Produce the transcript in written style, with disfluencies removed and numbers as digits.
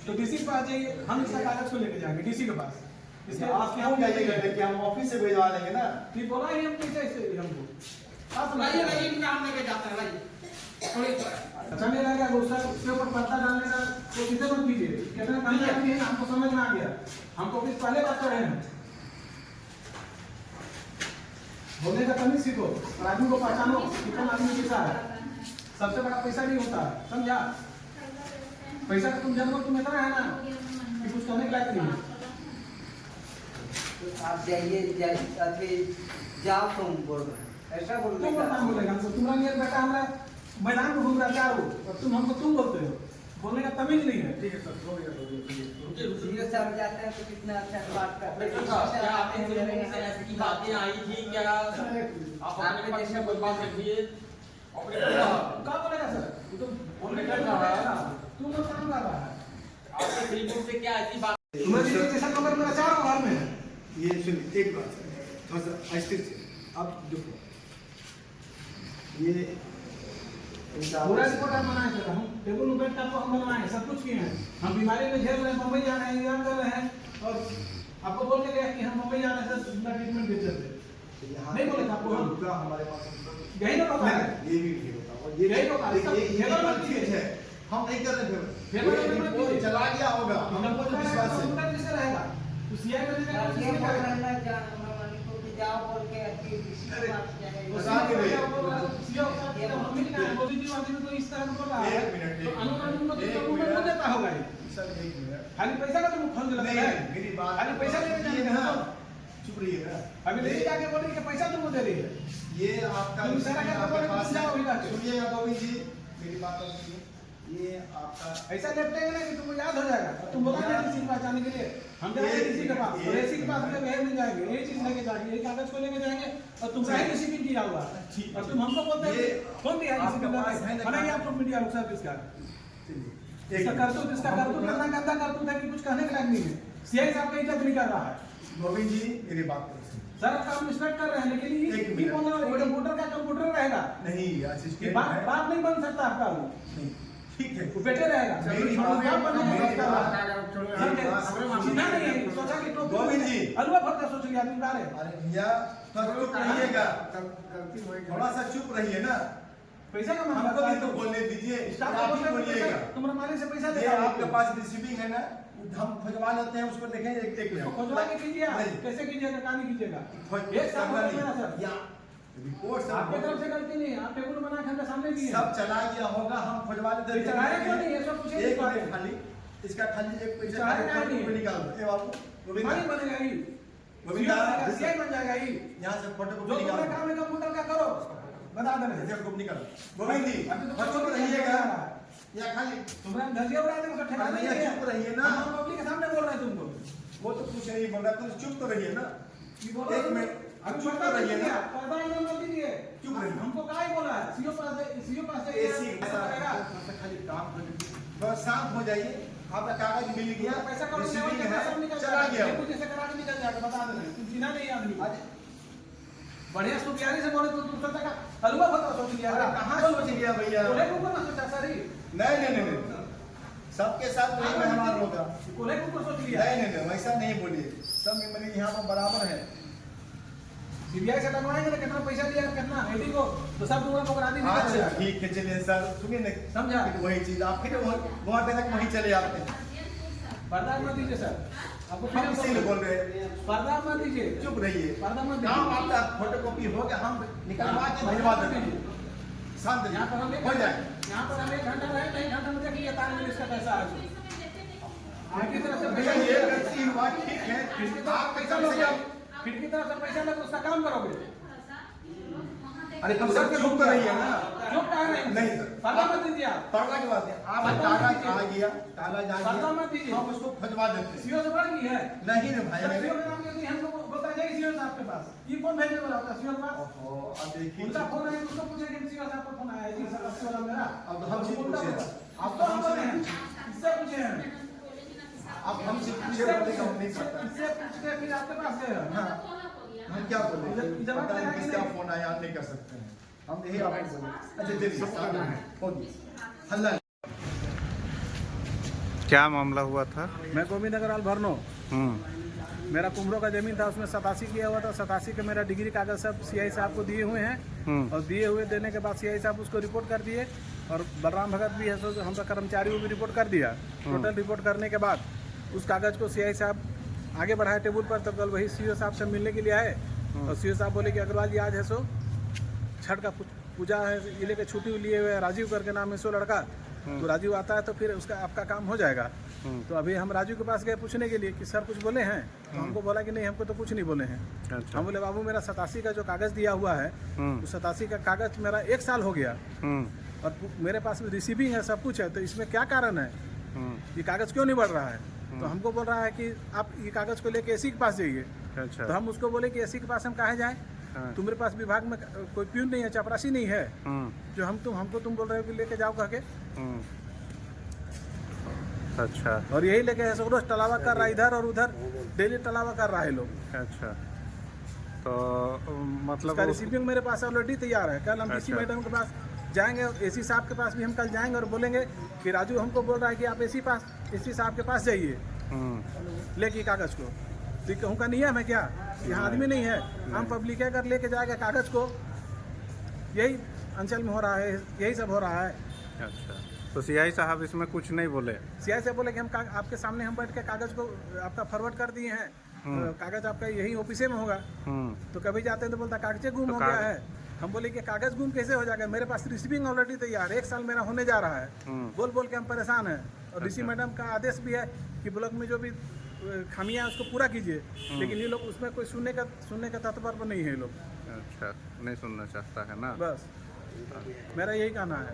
तो डीसी के पास जाइए, हम इसका कागज को लेके जाएंगे डीसी के पास। इसके आप क्यों जाइएगा कि हम ऑफिस से भिजवा लेंगे ना। ठीक बोला ही हम कैसे ऐसे हमको आप लाइए लाइए इनका हम लेके जाते हैं लाइए थोड़ी अच्छा नहीं लगा उसका उसके ऊपर पर्दा डालने का तो कितने मत कीजिए कितना काम करती है हमको समझ में आ गया। हमको किस पहले बात कर रहे हैं बोलने का तमीज सीखो और आदमी को पहचानो कितना आदमी कैसा है। सबसे बड़ा पैसा नहीं होता है समझा। पैसा का तुम जन्म तुम इतना है ना कि कुछ करने के लायक नहीं है। आप जाइए जाओ तुम बोल रहे ऐसा बोल तुम बोलेगा हमको तुम्हारा मेरा बेटा हमारा मैदान में घूम रहा है चारों और तुम हमको तुम बोलते हो बोलने का तमीज नहीं है। ठीक है सर हो गया समझाते हैं तो कितना अच्छा बात करते क्या आपके दिल से ऐसी बातें आई थी क्या आप अपने पक्ष में कोई बात रखिए क्या बोलेगा सर तो बोलने का तुम लोग काम कर रहा है आपके दिल से क्या ऐसी बात तुम्हारी जैसा नंबर मेरा चारों घर में है। ये सुनिए एक बात थोड़ा सा स्थिर से अब देखो ये पूरा रिपोर्ट आप बनाए सर हम टेबल बेड आपको हम बनवाए सब कुछ किए हैं। हम बीमारी में झेल रहे हैं मुंबई जा रहे हैं इंतजाम कर रहे हैं और आपको बोल के गया कि हम मुंबई जा रहे हैं सर अपना ट्रीटमेंट दे सकते नहीं बोले आपको हम पूरा हमारे पास यही ना पता है ये भी नहीं होता और ये यही होता है ये बात चीज है हम नहीं कर रहे फेवर थे चला गया होगा हमको तो विश्वास है कैसे रहेगा तो सीआई में ये बोल रहे हैं जाओ बोल के बता के भैया इस तरह बोल रहा है तो अनुकानून में तो देता होगा सर एक मिनट खाली पैसा का तुम फोन दिला है मेरी बात खाली पैसा लेके जाते हैं ना चुप रहिए ना अभी लेके जाके बोल रही है पैसा तुमको दे रही है ये आपका तुम सारा क्या आपके बोल पास जाओ इधर सुनिएगा गोविंद जी मेरी बात तो सुनिए ये आपका ऐसा निपटेगा ना कि तुमको याद हो जाएगा और तुम बोला ना किसी को पहचानने के लिए हम जाएंगे किसी के पास और ऐसी के पास में भेज नहीं जाएंगे ये चीज लेके जाएंगे ये कागज को लेके जाएंगे और तुम कहीं किसी भी किया हुआ और तुम हमको बोलते हैं कौन दिया किसी के पास बनाइए आप लोग मीडिया सर इसका इसका करतूत इसका करतूत करना गंदा करतूत है कि कुछ कहने के लायक नहीं है। सीआई साहब का इज्जत नहीं कर रहा है। गोविंद जी मेरी बात करो सर आप काम रिस्पेक्ट कर रहे हैं लेकिन ये एक मिनट। कंप्यूटर का कंप्यूटर रहेगा नहीं कि असिस्टेंट बात है बात नहीं बन सकता आपका वो नहीं ठीक है वो बेटे रहेगा मेरी सीधा नहीं है सोचा कि तो गोविंद जी अलवा भरता सोच लिया तुम डाले अरे भैया थोड़ा चुप रहिएगा थोड़ा सा चुप रहिए ना पैसा का मामला हमको भी तो बोलने दीजिए स्टाफ आप ही बोलिएगा तुम्हारे मालिक से पैसा ये लेगा आपके पास रिसीविंग है ना हम खोजवा लेते हैं उसको देखें एक मिनट खोजवा के कीजिए नहीं। कैसे कीजिएगा कहां नहीं कीजिएगा खोज- एक साल हो गया सर या रिपोर्ट आपकी तरफ सब से गलती नहीं है आप टेबल बना के हमारे सामने दिए सब चला गया होगा हम खोजवा लेते ये चलाया क्यों नहीं है सब पूछे एक मिनट खाली इसका खाली एक पैसा चलाया क्या नहीं है? निकाल दो ए बाबू गोविंद नहीं बनेगा ही गोविंदा सीआई बन जाएगा ही यहाँ से फोटो जो कॉपी निकाल तुम्हारा काम है कंप्यूटर का करो बता देना फोटो कॉपी निकाल गोविंद जी अभी तो बच्चों को रहिएगा या खाली तुम्हारा धजिया उड़ा देंगे तो ठेका नहीं नहीं, है चुप रहिए ना। हम पब्लिक के सामने बोल रहे हैं तुमको वो तो कुछ नहीं बोल रहा तुम चुप तो रहिए ना एक मिनट अभी चुप तो रहिए ना पर्दा एकदम मत दीजिए चुप रहिए। हमको काय बोला है सीओ पास से एसी खाली काम कर थोड़ा शांत हो जाइए आपका कागज मिल गया पैसा का रिसीविंग है चला गया कुछ जैसे करा के निकल जाएगा बता देना तुम चिन्हा नहीं आदमी आज बढ़िया सुबियारी से बोले तो तुम सोचा का हलवा बता सोच लिया अरे कहाँ सोच लिया भैया कोले को ना सोचा सर ही नहीं सबके साथ वही व्यवहार होगा कोले को सोच लिया नहीं वैसा नहीं बोलिए सब मरीज यहाँ पर बराबर है सीबीआई से लगवाएंगे ना कितना पैसा दिया कितना एडी को तो सब तुम्हारा पकड़ा दी अच्छा ठीक है चलिए सर सुनिए ना समझा? फिर वही चीज आप फिर वहाँ तक वहीं चले आते हैं पर्दा मत दीजिए सर आपको हम इसीलिए बोल रहे हैं पर्दा मत दीजिए चुप रहिए पर्दा मत काम दीजिए आपका फोटो कॉपी हो गया हम निकलवा के भिजवा देंगे शांत यहाँ पर हम रहिए हो जाए यहाँ पर हम 1 घंटा रहे तो 1 घंटा में देखिए तार में इसका पैसा है आपकी तरफ से भैया पैसा ये गलती हुआ ठीक है आप पैसा लोगे फिर की तरफ से पैसा लोगे उसका काम करोगे अरे कम से कम चुप तो रहिए ना चुप कहा नहीं सर पर्दा मत दीजिए आप पढ़ना की बात है आप पर्दा ताला मत आ दीजिए। गया ताला जा पर्दा मत गया दीजिए। हम उसको खोजवा देते हैं सीओ से बढ़ गई है नहीं रे भाई जब मेरे सीओ का नाम लेते हैं हमको बता जाएगी सीओ साहब के पास ये कौन भेजने वाला होता है सीओ के पास ओहो अब देखिए उनका फोन है उसको पूछेंगे कि सीओ साहब का फोन आया है जी सर आपसे वाला मेरा अब हमसे उल्टा पूछे। बोला। अब अब तो हम हमसे बोले हैं इससे पूछे हैं अब हमसे पूछे बोले का हम नहीं सकता इससे पूछ के फिर आपके पास गए हैं। हाँ हम क्या बोले जवाब पता देना नहीं कि किसका नहीं? फोन आया नहीं कर सकते हैं हम यही आपको बोले अच्छा चलिए हो गया हल्ला क्या मामला हुआ था? मैं गोविंद अग्रवाल भरनो, हम्म, मेरा कुम्हरों का जमीन था, उसमें 87 किया हुआ था। 87 के मेरा डिग्री कागज सब सीआई साहब को दिए हुए हैं और दिए हुए देने के बाद सीआई साहब उसको रिपोर्ट कर दिए और बलराम भगत भी है, सो हमारा कर्मचारी वो भी रिपोर्ट कर दिया। टोटल रिपोर्ट करने के बाद उस कागज को सीआई साहब आगे बढ़ाए टेबल पर, तो कल वही सीओ साहब से मिलने के लिए आए और सीओ साहब बोले कि अग्रवाल जी आज है सो छठ का पूजा है, ये लेके छुट्टी लिए हुए राजीव करके नाम है सो लड़का, तो राजीव आता है तो फिर उसका आपका काम हो जाएगा। तो अभी हम राजू के पास गए पूछने के लिए कि सर कुछ बोले हैं, तो हमको बोला कि नहीं हमको तो कुछ नहीं बोले हैं। अच्छा, हम बोले बाबू मेरा 87 का जो कागज दिया हुआ है, उस 87 का कागज मेरा 1 साल हो गया और मेरे पास में रिसीविंग है, सब कुछ है, तो इसमें क्या कारण है, ये कागज क्यों नहीं बढ़ रहा है? तो हमको बोल रहा है कि आप ये कागज को लेके एसी के पास जाइए। अच्छा, तो हम उसको बोले कि एसी के पास हम कहाँ जाएं? तुम्हारे पास विभाग में कोई प्यून नहीं है, चपरासी नहीं है, जो हमको तुम बोल रहे हो कि लेके जाओ कह के। अच्छा, और यही लेके है रोज तलावा कर रहा है, इधर और उधर डेली तलावा कर रहा है लोग। अच्छा, तो मतलब उसका रिसीविंग मेरे पास ऑलरेडी तैयार है। कल हम डीसी अच्छा। मैडम के पास जाएंगे, एसी साहब के पास भी हम कल जाएंगे और बोलेंगे कि राजू हमको बोल रहा है कि आप एसी साहब के पास जाइए लेके कागज को। तो ये कहूँ का नियम है क्या? यहाँ आदमी नहीं है, हम पब्लिक है कर लेके जाएगा कागज को। यही अंचल में हो रहा है, यही सब हो रहा है। अच्छा, तो सीआई साहब इसमें कुछ नहीं बोले? सीआई से बोले कि हम आपके सामने हम बैठ के कागज को आपका फॉरवर्ड कर दिए हैं, कागज आपका यही ऑफिसे में होगा। तो कभी जाते हैं तो बोलता कागजे गुम हो गया है। हम बोले कि कागज गुम कैसे हो जाएगा, मेरे पास रिसीविंग ऑलरेडी तैयार है, 1 साल मेरा होने जा रहा है। बोल बोल के हम परेशान हैं और डीसी मैडम का आदेश भी है कि ब्लॉक में जो भी खामियां उसको पूरा कीजिए, लेकिन ये लोग उसमें कोई सुनने का तत्पर पर नहीं है ये लोग। अच्छा, नहीं सुनना चाहता है ना? बस मेरा यही कहना है।